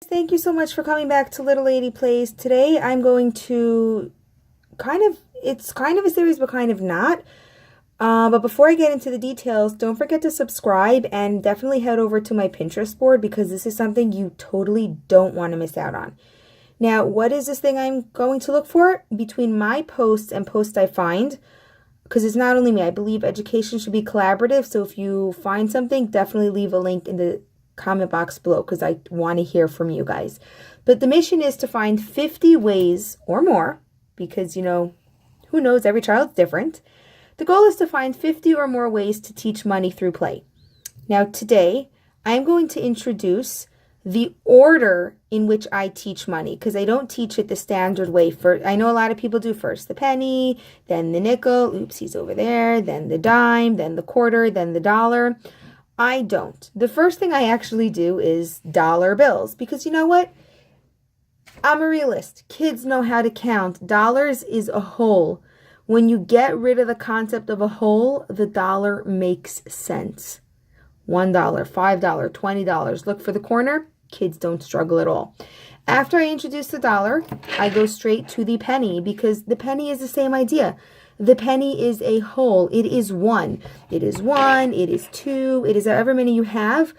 Thank you so much for coming back to Little Lady Plays. Today I'm going to it's kind of a series, but kind of not. But before I get into the details, don't forget to subscribe and definitely head over to my Pinterest board because this is something you totally don't want to miss out on. Now, what is this thing I'm going to look for? Between my posts and posts I find, because it's not only me, I believe education should be collaborative. So if you find something, definitely leave a link in the comment box below because I want to hear from you guys. But the mission is to find 50 ways or more because, who knows, every child's different. The goal is to find 50 or more ways to teach money through play. Now today, I'm going to introduce the order in which I teach money because I don't teach it the standard way. I know a lot of people do first the penny, then the nickel, oops, he's over there, then the dime, then the quarter, then the dollar. I don't. The first thing I actually do is dollar bills because you know what? I'm a realist. Kids know how to count. Dollars is a whole. When you get rid of the concept of a whole, the dollar makes sense. $1, $5, $20. Look for the corner. Kids don't struggle at all. After I introduce the dollar, I go straight to the penny because the penny is the same idea. The penny is a whole. It is one. It is one. It is two. It is however many you have.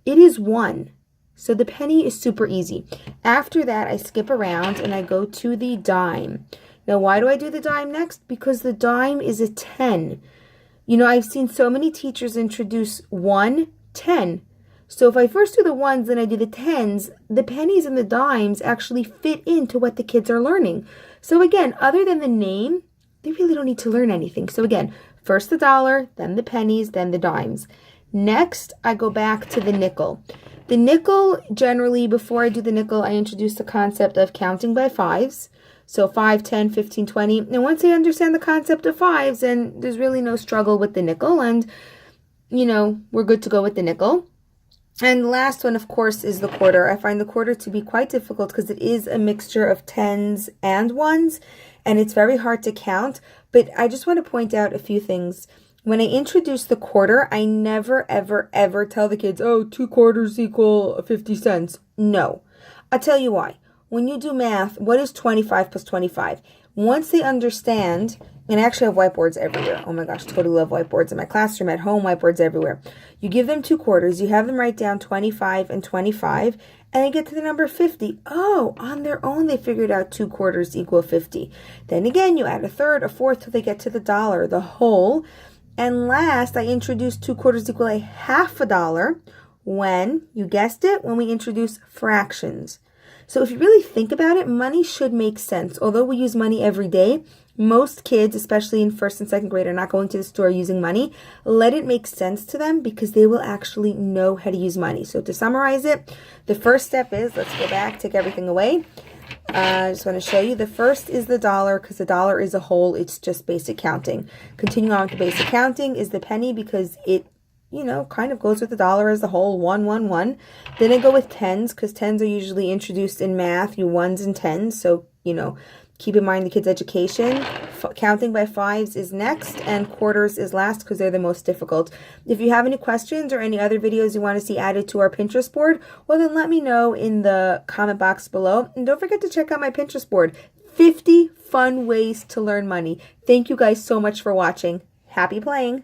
It is one. So the penny is super easy. After that, I skip around and I go to the dime. Now, why do I do the dime next? Because the dime is a 10. I've seen so many teachers introduce 1, 10. So if I first do the ones, then I do the tens, the pennies and the dimes actually fit into what the kids are learning. So again, other than the name, they really don't need to learn anything. So again, first the dollar, then the pennies, then the dimes. Next, I go back to the nickel. The nickel, generally, before I do the nickel, I introduce the concept of counting by fives. So 5, 10, 15, 20. And once I understand the concept of fives, then there's really no struggle with the nickel. And, we're good to go with the nickel. And the last one, of course, is the quarter. I find the quarter to be quite difficult because it is a mixture of tens and ones, and it's very hard to count. But I just want to point out a few things. When I introduce the quarter, I never, ever, ever tell the kids, oh, 2 quarters equal 50 cents. No. I'll tell you why. When you do math, what is 25 plus 25? Once they understand, and I actually have whiteboards everywhere. Oh my gosh, totally love whiteboards in my classroom, at home, whiteboards everywhere. You give them 2 quarters, you have them write down 25 and 25, and they get to the number 50. Oh, on their own, they figured out 2 quarters equal 50. Then again, you add a third, a fourth, till they get to the dollar, the whole. And last, I introduced 2 quarters equal a half a dollar when, you guessed it, when we introduce fractions. So if you really think about it, money should make sense. Although we use money every day, most kids, especially in 1st and 2nd grade, are not going to the store using money. Let it make sense to them because they will actually know how to use money. So to summarize it, the first step is, let's go back, take everything away. I just want to show you. The first is the dollar because the dollar is a whole. It's just basic counting. Continuing on to basic counting is the penny because it kind of goes with the dollar as a whole, 1, 1, 1. Then I go with tens because tens are usually introduced in math, ones and tens. So, keep in mind the kids' education. Counting by fives is next and quarters is last because they're the most difficult. If you have any questions or any other videos you want to see added to our Pinterest board, well, then let me know in the comment box below. And don't forget to check out my Pinterest board, 50 fun ways to learn money. Thank you guys so much for watching. Happy playing!